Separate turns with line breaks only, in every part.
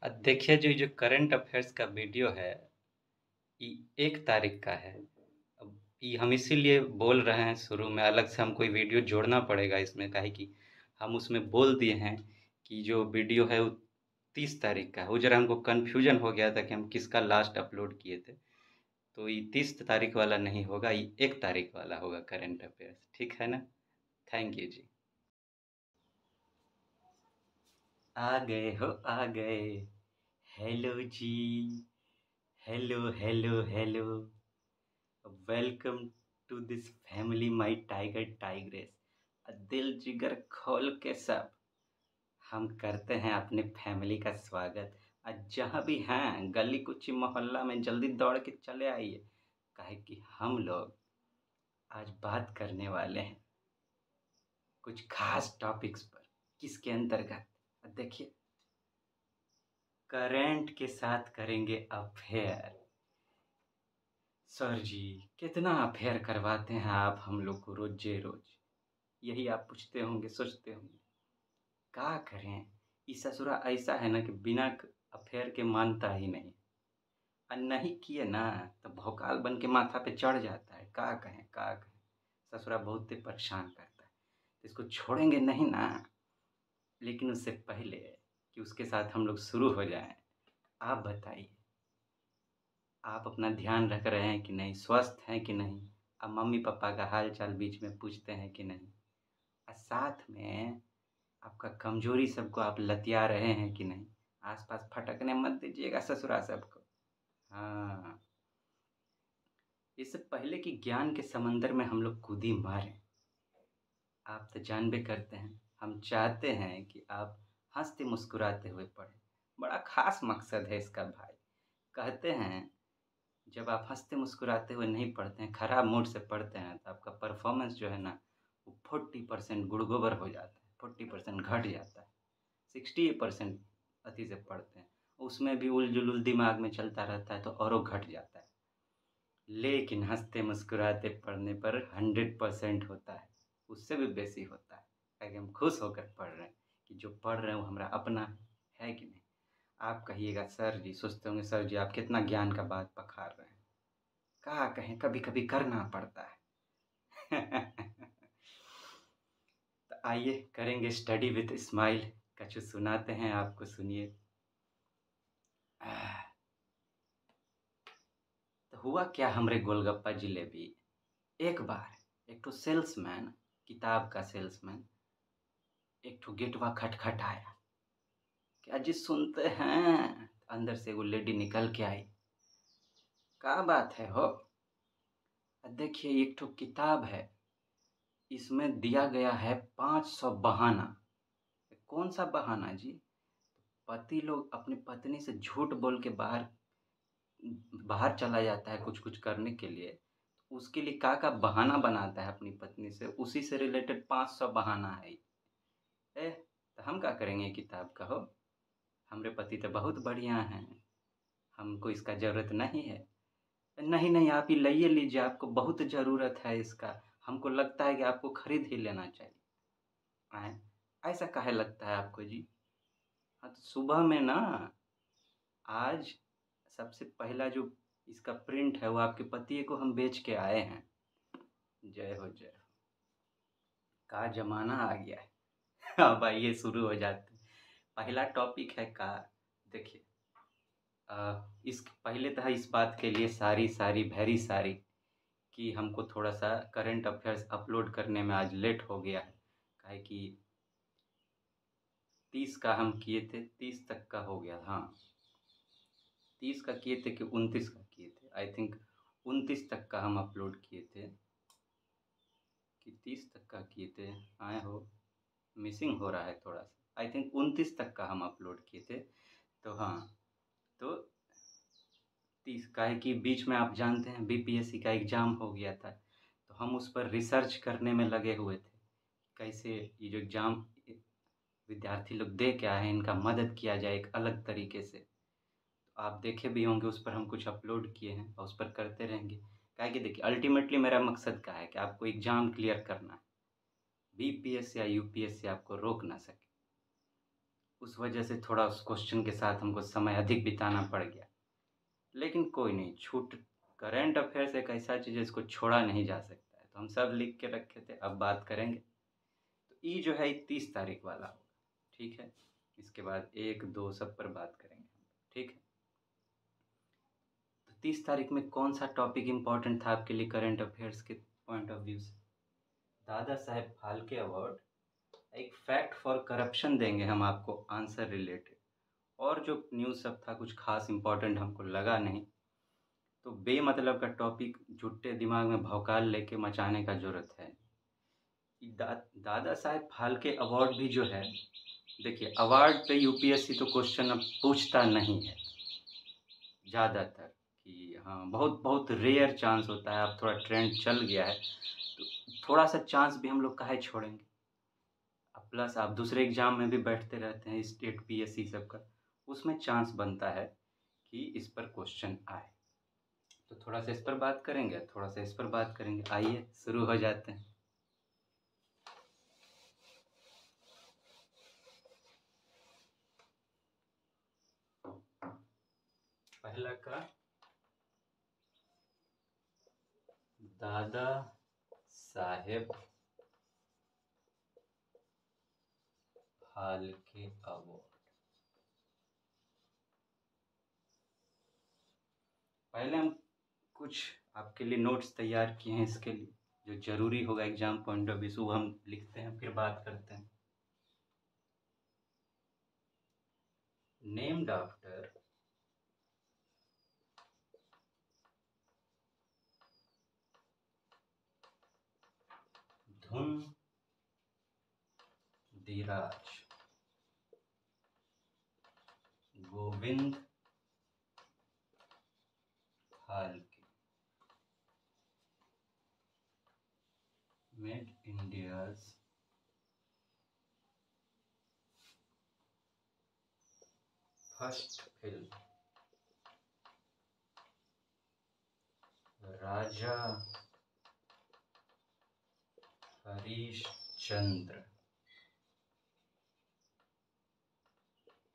देखिए जो current affairs का वीडियो है ये 1 तारीख का है। अब ये हम इसीलिए बोल रहे हैं, शुरू में अलग से हम कोई वीडियो जोड़ना पड़ेगा इसमें, काहे कि हम उसमें बोल दिए हैं कि जो वीडियो है वो 30 तारीख का है। वो जरा हमको कन्फ्यूजन हो गया था कि हम किसका लास्ट अपलोड किए थे। तो ये 30 तारीख वाला नहीं होगा, ये 1 तारीख वाला होगा करंट अफेयर्स। ठीक है ना? थैंक यू जी। आ गए हो, आ गए। हेलो जी। Hello hello hello. Welcome to this family my tiger tigress. दिल जिगर खोल के सब हम करते हैं अपने फैमिली का स्वागत। जहाँ भी हैं गली कुची मोहल्ला में जल्दी दौड़ के चले आइए, काहे कि हम लोग आज बात करने वाले हैं कुछ खास टॉपिक्स पर। किसके अंतर्गत? देखिए, करंट के साथ करेंगे अफेयर। सर जी, कितना अफेयर करवाते हैं आप हम लोग को रोजे रोज? यही आप पूछते होंगे, सोचते होंगे। क्या करें, ये ससुरा ऐसा है ना कि बिना अफेयर के मानता ही नहीं। और नहीं किए ना तो भौकाल बन के माथा पे चढ़ जाता है। क्या कहें, क्या कहें, ससुरा बहुत ही परेशान करता है। तो इसको छोड़ेंगे नहीं ना। लेकिन उससे पहले कि उसके साथ हम लोग शुरू हो जाएं, आप बताइए, आप अपना ध्यान रख रहे हैं कि नहीं? स्वस्थ हैं कि नहीं? अब मम्मी पापा का हाल चाल बीच में पूछते हैं कि नहीं? और साथ में आपका कमजोरी सबको आप लतिया रहे हैं कि नहीं? आसपास फटकने मत दीजिएगा ससुरा सबको। हाँ, इससे पहले कि ज्ञान के समंदर में हम लोग कूदी मारें, आप तो जानबे करते हैं हम चाहते हैं कि आप हंसते मुस्कुराते हुए पढ़ें। बड़ा खास मकसद है इसका भाई। कहते हैं जब आप हंसते मुस्कुराते हुए नहीं पढ़ते हैं, खराब मूड से पढ़ते हैं, तो आपका परफॉर्मेंस जो है ना वो 40% गुड़गोबर हो जाता है, 40% घट जाता है। 60% अति से पढ़ते हैं, उसमें भी उलझुल दिमाग में चलता रहता है तो औरों घट जाता है। लेकिन हंसते मुस्कुराते पढ़ने पर 100% होता है, उससे भी बेसी होता है। ताकि हम खुश होकर पढ़ रहे हैं कि जो पढ़ रहे हैं वो हमारा अपना है कि नहीं। आप कहिएगा सर जी, सोचते होंगे सर जी आप कितना ज्ञान का बात पखार रहे हैं। क्या कहें, कभी कभी करना पड़ता है। तो आइए करेंगे स्टडी विथ स्माइल। कछु सुनाते हैं आपको, सुनिए। तो हुआ क्या हमरे गोलगप्पा जिलेबी, एक बार एक तो सेल्समैन, किताब का सेल्समैन, एक ठो गेटवा खटखटाया। क्या जी सुनते हैं? अंदर से वो लेडी निकल के आई। क्या बात है हो? देखिए एक ठो किताब है, इसमें दिया गया है 500 बहाना। कौन सा बहाना जी? पति लोग अपनी पत्नी से झूठ बोल के बाहर बाहर चला जाता है कुछ कुछ करने के लिए, तो उसके लिए का बहाना बनाता है अपनी पत्नी से, उसी से रिलेटेड 500 बहाना है। ए, तो हम क्या करेंगे किताब का हो? हमरे पति तो बहुत बढ़िया हैं, हमको इसका ज़रूरत नहीं है। नहीं नहीं, आप ही लाइए लीजिए, आपको बहुत ज़रूरत है इसका। हमको लगता है कि आपको खरीद ही लेना चाहिए। आए, ऐसा काहे लगता है आपको जी? हाँ तो सुबह में ना, आज सबसे पहला जो इसका प्रिंट है वो आपके पति को हम बेच के आए हैं। जय हो जय हो। का जमाना आ गया है। अब आइए शुरू हो जाते हैं। पहला टॉपिक है कार। देखिए, इस पहले तो इस बात के लिए सारी सारी वेरी सारी कि हमको थोड़ा सा करंट अफेयर्स अपलोड करने में आज लेट हो गया है। काहे कि 30 का हम किए थे, 30 तक का हो गया। हाँ, 30 का किए थे कि 29 का किए थे, आई थिंक 29 तक का हम अपलोड किए थे कि 30 तक का किए थे। आए हो, मिसिंग हो रहा है थोड़ा सा। आई थिंक 29 तक का हम अपलोड किए थे। तो हाँ, तो 30 का है कि बीच में आप जानते हैं बीपीएससी का एग्ज़ाम हो गया था, तो हम उस पर रिसर्च करने में लगे हुए थे। कैसे ये जो एग्ज़ाम विद्यार्थी लोग दे के आए हैं इनका मदद किया जाए एक अलग तरीके से। तो आप देखे भी होंगे, उस पर हम कुछ अपलोड किए हैं और उस पर करते रहेंगे। क्या है कि देखिए, अल्टीमेटली मेरा मकसद क्या है कि आपको एग्ज़ाम क्लियर करना है, बीपीएससी या यूपीएससी आपको रोक ना सके। उस वजह से थोड़ा उस क्वेश्चन के साथ हमको समय अधिक बिताना पड़ गया। लेकिन कोई नहीं, करंट अफ़ेयर्स एक ऐसा चीज़ है इसको छोड़ा नहीं जा सकता है, तो हम सब लिख के रखे थे, अब बात करेंगे। तो ये जो है 30 तारीख वाला होगा, ठीक है? इसके बाद 1, 2 सब पर बात करेंगे, ठीक है? तो 30 तारीख में कौन सा टॉपिक इम्पोर्टेंट था आपके लिए करंट अफ़ेयर्स के पॉइंट ऑफ व्यू से? दादा साहेब फाल्के अवार्ड, एक फैक्ट फॉर करप्शन देंगे हम आपको आंसर रिलेटेड, और जो न्यूज़ सब था कुछ खास इम्पोर्टेंट हमको लगा नहीं, तो बेमतलब का टॉपिक जुट्टे दिमाग में भौकाल लेके मचाने का ज़रूरत है। दादा साहेब फाल्के अवार्ड भी जो है, देखिए अवार्ड पे यूपीएससी तो क्वेश्चन अब पूछता नहीं है ज़्यादातर, कि हाँ बहुत बहुत रेयर चांस होता है, अब थोड़ा ट्रेंड चल गया है तो थोड़ा सा चांस भी हम लोग काहे छोड़ेंगे। अब प्लस आप दूसरे एग्ज़ाम में भी बैठते रहते हैं, स्टेट पीएससी सब का, उसमें चांस बनता है कि इस पर क्वेश्चन आए। तो थोड़ा सा इस पर बात करेंगे, थोड़ा सा इस पर बात करेंगे। आइए शुरू हो जाते हैं। पहला का दादा साहेब फाल्के अवार्ड। पहले हम कुछ आपके लिए नोट्स तैयार किए हैं इसके लिए, जो ज़रूरी होगा एग्ज़ाम पॉइंट ऑफ व्यू से, वो हम लिखते हैं फिर बात करते हैं। Named after Dhundiraj Govind Phalke, made India's first film, Raja Harishchandra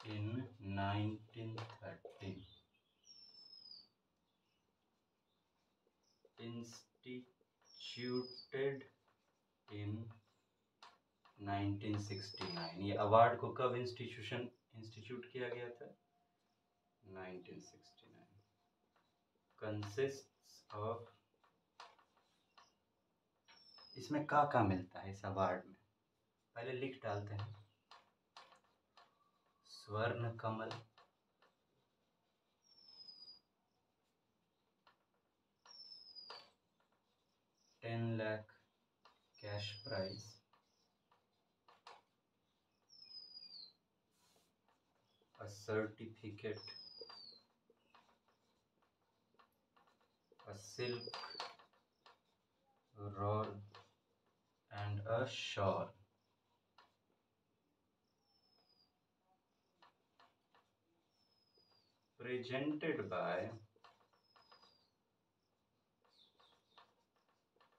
in 1930, instituted in 1969। ये अवार्ड को कब इंस्टीट्यूट किया गया था? 1969। कंसिस्ट्स ऑफ, इसमें का मिलता है इस अवार्ड में, पहले लिख डालते हैं। Swarna Kamal, 10 lakh cash prize, a certificate, a silk roll and a shawl, presented by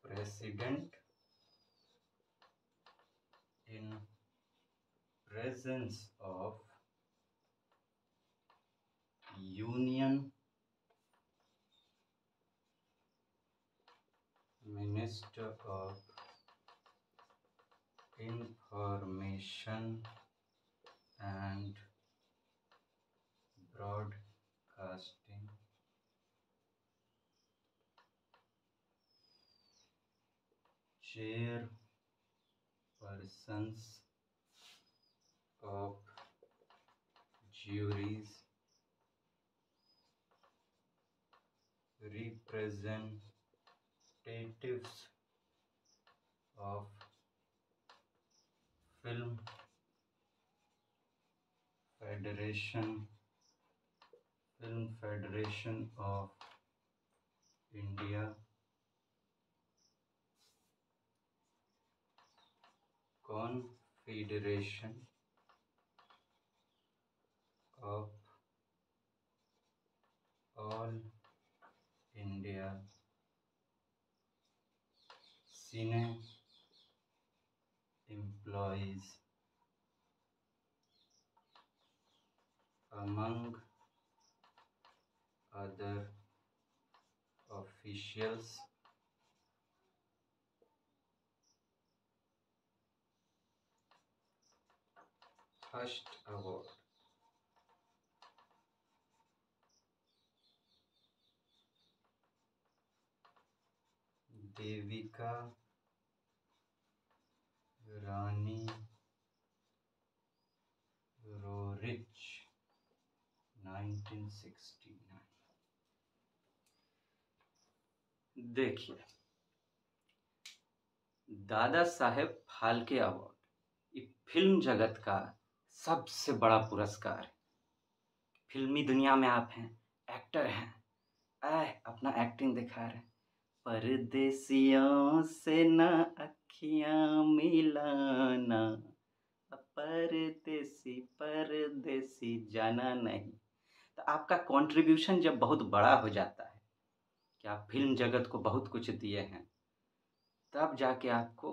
President in presence of Union Minister of Information and Broadcasting, chairpersons of juries, representatives of Film Federation of India, Confederation of All India Cine Employees among other officials first award Devika Rani Roerich 1969। देखिए, Dada Saheb Phalke award ये film जगत का सबसे बड़ा पुरस्कार है। फिल्मी दुनिया में आप हैं, एक्टर हैं, अपना एक्टिंग दिखा रहे हैं। परदेसियों से ना अखियां मिलाना, परदेसी परदेसी जाना नहीं। तो आपका कंट्रीब्यूशन जब बहुत बड़ा हो जाता है कि आप फिल्म जगत को बहुत कुछ दिए हैं, तब जाके आपको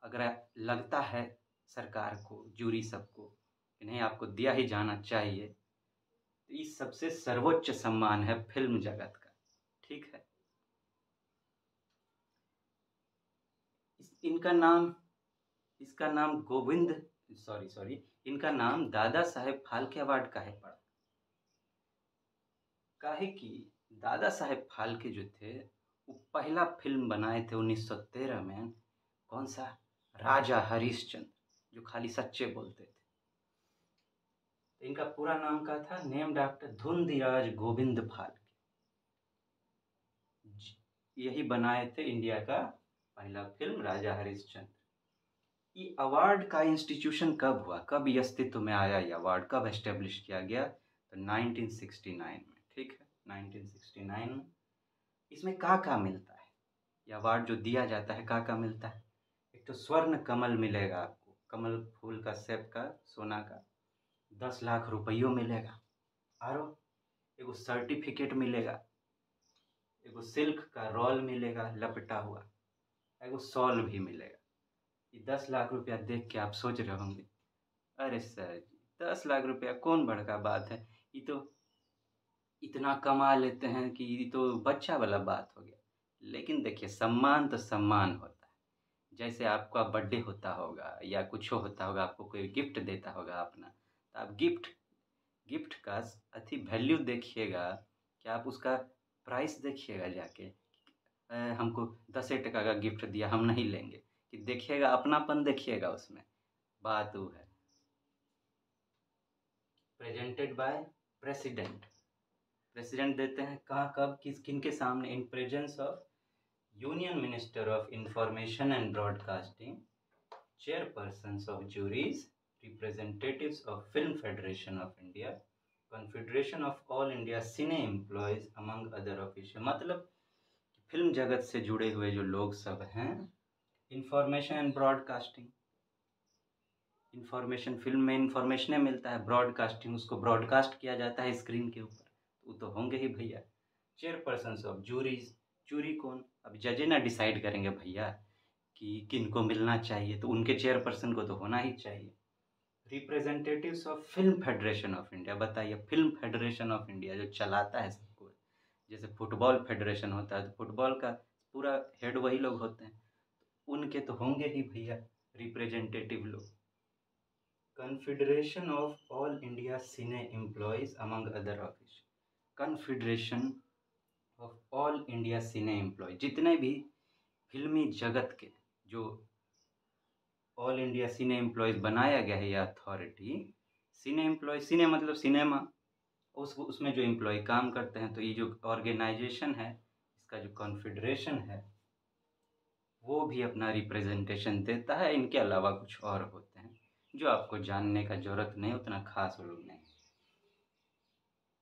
अगर लगता है सरकार को, जूरी सबको कि नहीं आपको दिया ही जाना चाहिए, तो इस सबसे सर्वोच्च सम्मान है फिल्म जगत का। ठीक है, इसका नाम इनका नाम दादा साहेब फाल्के अवार्ड काहे पड़ा? काहे कि दादा साहेब फाल्के जो थे वो पहला फिल्म बनाए थे 1913 में। कौन सा? राजा हरिश्चंद्र, जो खाली सच्चे बोलते थे। तो इनका पूरा नाम क्या था? Named after Dhundiraj Govind Phalke. यही बनाए थे इंडिया का पहला फिल्म राजा हरिश्चंद्र। ये अवार्ड का इंस्टीट्यूशन कब हुआ, कब ये अस्तित्व में आया, ये अवार्ड कब एस्टेब्लिश किया गया? तो 1969 में। ठीक है, 1969 में। इसमें क्या मिलता है? ये अवार्ड जो दिया जाता है क्या मिलता है? एक तो स्वर्ण कमल मिलेगा आपको, कमल फूल का शेप का, सोना का, 10 लाख रुपयों मिलेगा। और एगो सर्टिफिकेट मिलेगा, एगो सिल्क का रोल मिलेगा लपटा हुआ, एगो शॉल भी मिलेगा। ये 10 लाख रुपया देख के आप सोच रहे होंगे, अरे सर जी 10 लाख रुपया कौन बड़का बात है, ये तो इतना कमा लेते हैं कि ये तो बच्चा वाला बात हो गया। लेकिन देखिए, सम्मान तो सम्मान होता है। जैसे आपका बर्थडे होता होगा या कुछ होता होगा, आपको कोई गिफ्ट देता होगा अपना, तो आप गिफ्ट का वैल्यू देखिएगा कि आप उसका प्राइस देखिएगा जाके। हमको 10 टका का गिफ्ट दिया, हम नहीं लेंगे, कि देखिएगा अपनापन, देखिएगा उसमें। बात वो है। प्रेजेंटेड बाय प्रेसिडेंट देते हैं कहाँ, कब, किन के सामने? In presence of union minister of information and broadcasting, chairpersons of juries, representatives of film federation of India, confederation of all India cine employees among other official. मतलब फिल्म जगत से जुड़े हुए जो लोग सब हैं, information and broadcasting, information, film में इंफॉर्मेशन मिलता है, ब्रॉडकास्टिंग उसको ब्रॉडकास्ट किया जाता है स्क्रीन के ऊपर, वो तो होंगे ही भैया। चेयरपर्सन ऑफ जूरीज, जूरी कौन? अब जजे ना डिसाइड करेंगे भैया कि किनको मिलना चाहिए, तो उनके चेयरपर्सन को तो होना ही चाहिए। Representatives of film federation of India, बताइए फिल्म फेडरेशन ऑफ इंडिया जो चलाता है सबको, जैसे फुटबॉल फेडरेशन होता है तो फुटबॉल का पूरा हेड वही लोग होते हैं, उनके तो होंगे ही भैया रिप्रेजेंटेटिव लोग। Confederation of all India cine employees among other office, confederation of all India cine employ, जितने भी फिल्मी जगत के जो ऑल इंडिया सिने एम्प्लॉयज बनाया गया है यह अथॉरिटी। सिने एम्प्लॉय, सिने मतलब सिनेमा, उसमें जो एम्प्लॉय काम करते हैं, तो ये जो ऑर्गेनाइजेशन है, इसका जो कॉन्फेडरेशन है, वो भी अपना रिप्रेजेंटेशन देता है। इनके अलावा कुछ और होते हैं जो आपको जानने का जरूरत नहीं, उतना खास लोग नहीं।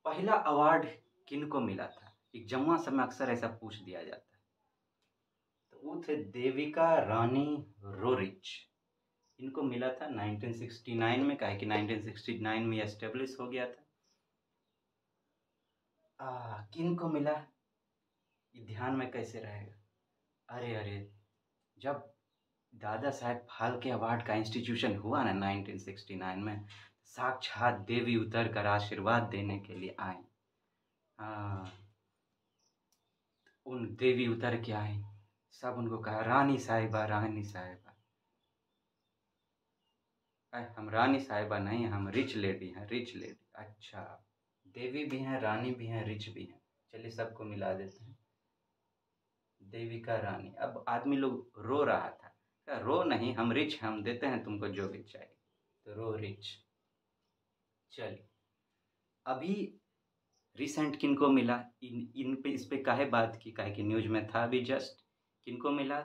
पहला अवार्ड किनको मिला था? एग्जाम में अक्सर ऐसा पूछ दिया जाता है। तो वो थे देविका रानी रोरिच। इनको मिला था 1969 में, काहे कि 1969 में एस्टेब्लिश हो गया था। किनको मिला, ये ध्यान में कैसे रहेगा? अरे जब दादा साहेब फाल्के अवार्ड का इंस्टीट्यूशन हुआ ना 1969 में, साक्षात देवी उतर कर आशीर्वाद देने के लिए आई। हाँ, उन देवी उतर के आई, सब उनको कहा रानी साहिबा, रानी साहिबा। हम रानी साहिबा नहीं, हम रिच लेडी हैं, रिच लेडी। अच्छा, देवी भी हैं, रानी भी हैं, रिच भी हैं। चलिए सबको मिला देते हैं, देविका रानी। अब आदमी लोग रो रहा था, क्या रो नहीं, हम रिच हैं, हम देते हैं तुमको जो भी चाहिए, तो रो रिच। चलिए, अभी रिसेंट किनको मिला, इन पे, इस पे काहे बात की, काहे कि न्यूज में था अभी जस्ट। किनको मिला?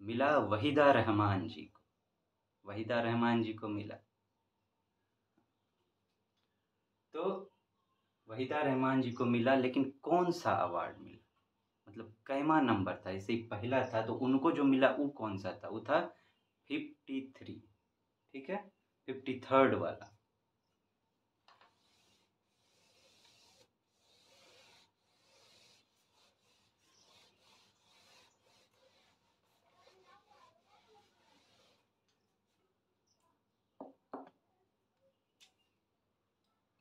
मिला वहीदा रहमान जी को, वहीदा रहमान जी को मिला। तो वहीदा रहमान जी को मिला, लेकिन कौन सा अवार्ड मिला, मतलब कैमा नंबर था, जैसे पहला था तो उनको जो मिला वो कौन सा था, वो था 53। ठीक है, 53rd वाला।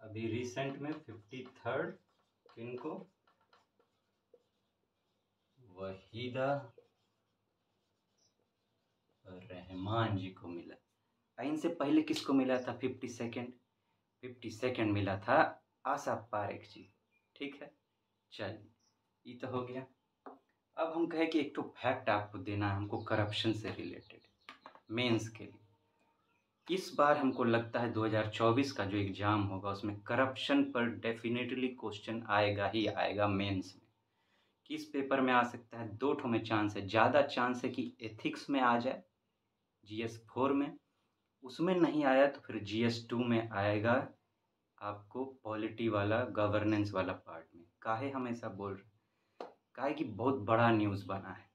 अभी रिसेंट में 53rd किनको? वहीदा रहमान जी को मिला। इनसे पहले किसको मिला था 52nd? 52nd मिला था आशा पारेख जी। ठीक है, चलिए ये तो हो गया। अब हम कहें कि एक तो फैक्ट आपको देना है हमको करप्शन से रिलेटेड, मेंस के लिए। इस बार हमको लगता है 2024 का जो एग्ज़ाम होगा उसमें करप्शन पर डेफिनेटली क्वेश्चन आएगा ही आएगा मेंस में। किस पेपर में आ सकता है? दो ठो में चांस है, ज़्यादा चांस है कि एथिक्स में आ जाए, GS 4 में। उसमें नहीं आया तो फिर GS 2 में आएगा आपको, पॉलिटी वाला, गवर्नेंस वाला पार्ट में। काहे हम ऐसा बोल रहे? काहे कि बहुत बड़ा न्यूज़ बना है।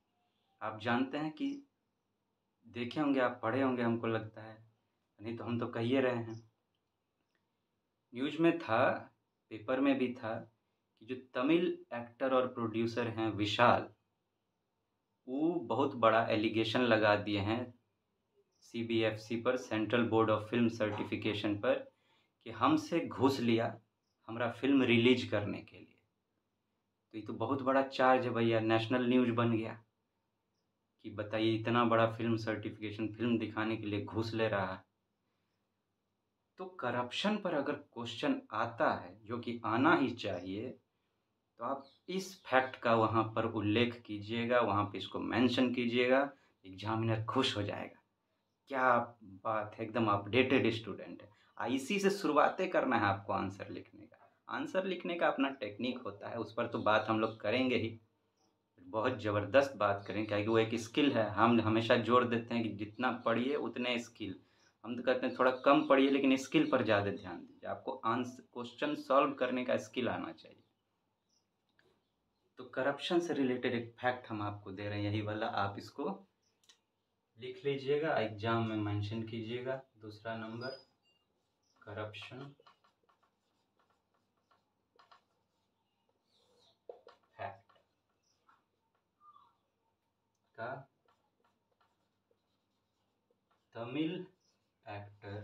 आप जानते हैं कि देखे होंगे, आप पढ़े होंगे, हमको लगता है, नहीं तो हम तो कह ही रहे हैं। न्यूज़ में था, पेपर में भी था कि जो तमिल एक्टर और प्रोड्यूसर हैं विशाल, वो बहुत बड़ा एलिगेशन लगा दिए हैं CBFC पर, central board of film certification पर, कि हमसे घूस लिया हमारा फिल्म रिलीज करने के लिए। तो ये तो बहुत बड़ा चार्ज है भैया, नेशनल न्यूज़ बन गया कि बताइए इतना बड़ा फिल्म सर्टिफिकेशन, फिल्म दिखाने के लिए घूस ले रहा है। तो करप्शन पर अगर क्वेश्चन आता है, जो कि आना ही चाहिए, तो आप इस फैक्ट का वहाँ पर उल्लेख कीजिएगा, वहाँ पे इसको मेंशन कीजिएगा, एग्जामिनर खुश हो जाएगा। क्या बात है, एकदम अपडेटेड स्टूडेंट है। इसी से शुरुआतें करना है आपको आंसर लिखने का। आंसर लिखने का अपना टेक्निक होता है, उस पर तो बात हम लोग करेंगे ही, बहुत ज़बरदस्त बात करें, क्या कि वो एक स्किल है। हम हमेशा जोर देते हैं कि जितना पढ़िए उतने स्किल, हम तो कहते हैं थोड़ा कम पढ़िए लेकिन स्किल पर ज़्यादा ध्यान दीजिए। आपको आंसर, क्वेश्चन सॉल्व करने का स्किल आना चाहिए। तो करप्शन से रिलेटेड एक फैक्ट हम आपको दे रहे हैं, यही वाला, आप इसको लिख लीजिएगा, एग्जाम में मेंशन कीजिएगा। दूसरा नंबर, करप्शन फैक्ट का Tamil actor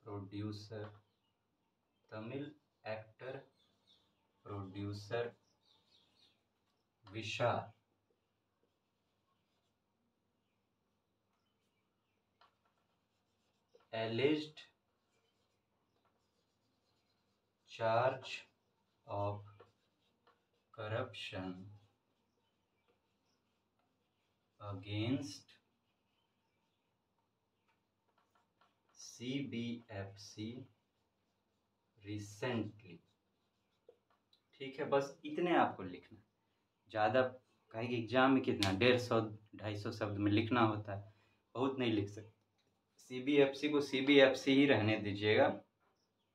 producer, Tamil actor producer Vishal alleged charge of corruption against CBFC recently। ठीक है, बस इतने आपको लिखना, ज़्यादा कहेंगे एग्जाम में कितना 150-250 शब्द में लिखना होता है, बहुत नहीं लिख सकते। CBFC को CBFC ही रहने दीजिएगा,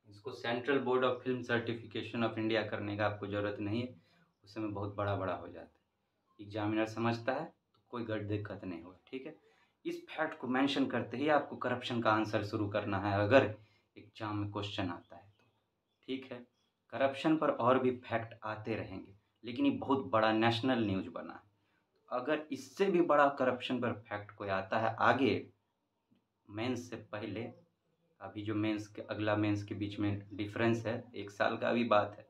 इसको central board of film certification of India करने का आपको ज़रूरत नहीं है, उस समय बहुत बड़ा बड़ा हो जाता है। एग्जामिनर समझता है तो कोई दिक्कत नहीं होगा। ठीक है, इस फैक्ट को मेंशन करते ही आपको करप्शन का आंसर शुरू करना है, अगर एग्जाम में क्वेश्चन आता है तो। ठीक है, करप्शन पर और भी फैक्ट आते रहेंगे, लेकिन ये बहुत बड़ा नेशनल न्यूज़ बना है। अगर इससे भी बड़ा करप्शन पर फैक्ट कोई आता है आगे, मेंस से पहले, अभी जो मेंस के अगला मेंस के बीच में डिफरेंस है, 1 साल का अभी बात है,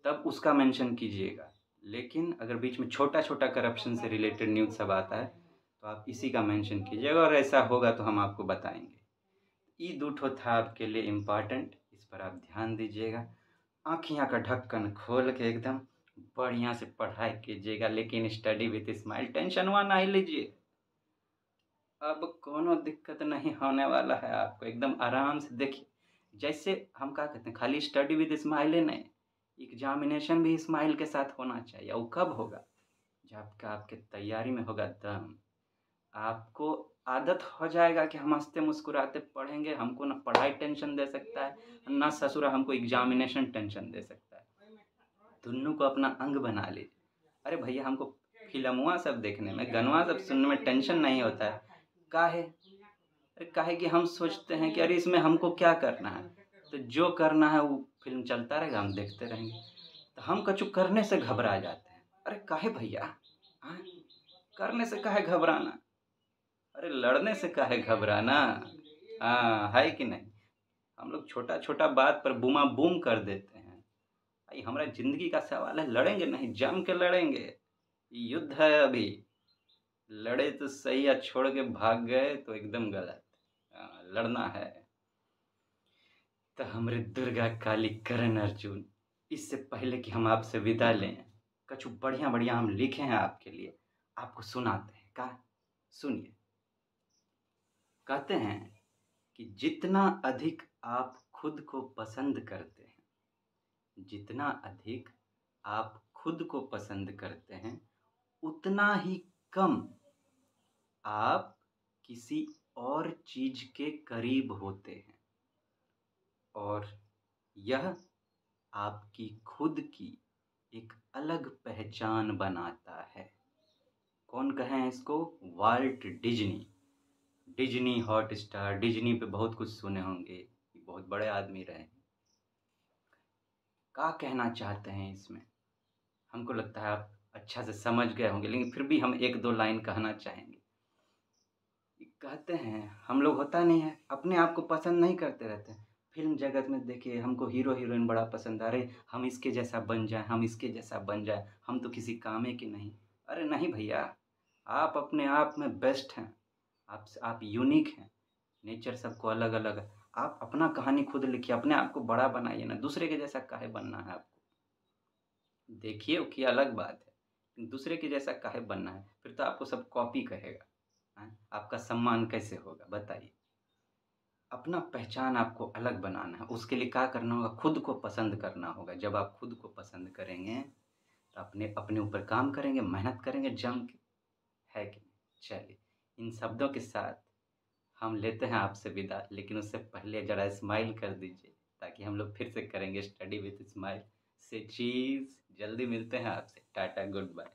तब उसका मेंशन कीजिएगा। लेकिन अगर बीच में छोटा-छोटा करप्शन से रिलेटेड न्यूज़ सब आता है, तो आप इसी का मेंशन कीजिएगा और ऐसा होगा तो हम आपको बताएँगे। ये 2 ठो था आपके लिए इम्पोर्टेंट, इस पर आप ध्यान दीजिएगा। आँखियाँ का ढक्कन खोल के एकदम बढ़िया से पढ़ाई कीजिएगा, लेकिन स्टडी विथ स्माइल, टेंशनवा नहीं लीजिए। अब कोनो दिक्कत नहीं होने वाला है आपको, एकदम आराम से देखिए। जैसे हम क्या कहते हैं, खाली स्टडी विद स्माइल ही नहीं, एग्जामिनेशन भी स्माइल के साथ होना चाहिए। और कब होगा? जब आपका आपके तैयारी में होगा दम। आपको आदत हो जाएगा कि हम हँसते मुस्कुराते पढ़ेंगे, हमको ना पढ़ाई टेंशन दे सकता है, ना ससुरा हमको एग्जामिनेशन टेंशन दे सकता है। दुन्नों को अपना अंग बना लीजिए। अरे भैया, हमको फिल्मवा सब देखने में, गनवा सब सुनने में टेंशन नहीं होता है। काहे? अरे काहे कि हम सोचते हैं कि अरे इसमें हमको क्या करना है? तो जो करना है वो फ़िल्म चलता रहेगा, हम देखते रहेंगे। तो हम कछु करने से घबरा जाते हैं। अरे काहे भैया? हाँ? करने से काहे घबराना? अरे लड़ने से काहे घबराना? हाँ, है कि नहीं? हम लोग छोटा-छोटा बात पर बूमा-बूम कर देते हैं। भाई हमारा ज़िंदगी का सवाल है, लड़ेंगे नहीं, जम के लड़ेंगे। युद्ध है अभी। लड़े तो सही, या छोड़ के भाग गए तो एकदम गलत। लड़ना है। तो हमरे दुर्गा काली करण अर्जुन, इससे पहले कि हम आपसे विदा लें, कछु बढ़िया-बढ़िया हम लिखे हैं आपके लिए, आपको सुनाते हैं। का सुनिए। कहते हैं कि जितना अधिक आप खुद को पसंद करते हैं, जितना अधिक आप खुद को पसंद करते हैं, उतना ही कम आप किसी और चीज़ के करीब होते हैं, और यह आपकी खुद की एक अलग पहचान बनाता है। कौन कहें इसको? Walt Disney. Disney Hotstar, Disney पे बहुत कुछ सुने होंगे, ये बहुत बड़े आदमी रहे हैं। क्या कहना चाहते हैं इसमें? हमको लगता है आप अच्छा से समझ गए होंगे, लेकिन फिर भी हम 1-2 लाइन कहना चाहेंगे। कहते हैं हम लोग, होता नहीं है, अपने आप को पसंद नहीं करते रहते हैं। फ़िल्म जगत में देखिए, हमको हीरो हीरोइन बड़ा पसंद आ रहे, हम इसके जैसा बन जाएँ, हम इसके जैसा बन जाएँ, हम तो किसी कामे के नहीं। अरे नहीं भैया, आप अपने आप में बेस्ट हैं, आप यूनिक हैं। नेचर सबको अलग-अलग है। आप अपना कहानी खुद लिखिए, अपने आप को बड़ा बनाइए ना, दूसरे के जैसा काहे बनना है आपको? देखिए ओखिए अलग बात है, दूसरे के जैसा काहे बनना है? फिर तो आपको सब कॉपी कहेगा। हैं? आपका सम्मान कैसे होगा बताइए? अपना पहचान आपको अलग बनाना है, उसके लिए क्या करना होगा? खुद को पसंद करना होगा। जब आप खुद को पसंद करेंगे, तो अपने अपने ऊपर काम करेंगे, मेहनत करेंगे जम के, है कि नहीं? चलिए, इन शब्दों के साथ हम लेते हैं आपसे विदा, लेकिन उससे पहले ज़रा स्माइल कर दीजिए, ताकि हम लोग फिर से करेंगे स्टडी विथ स्माइल से चीज़। जल्दी मिलते हैं आपसे। Tata, good bye.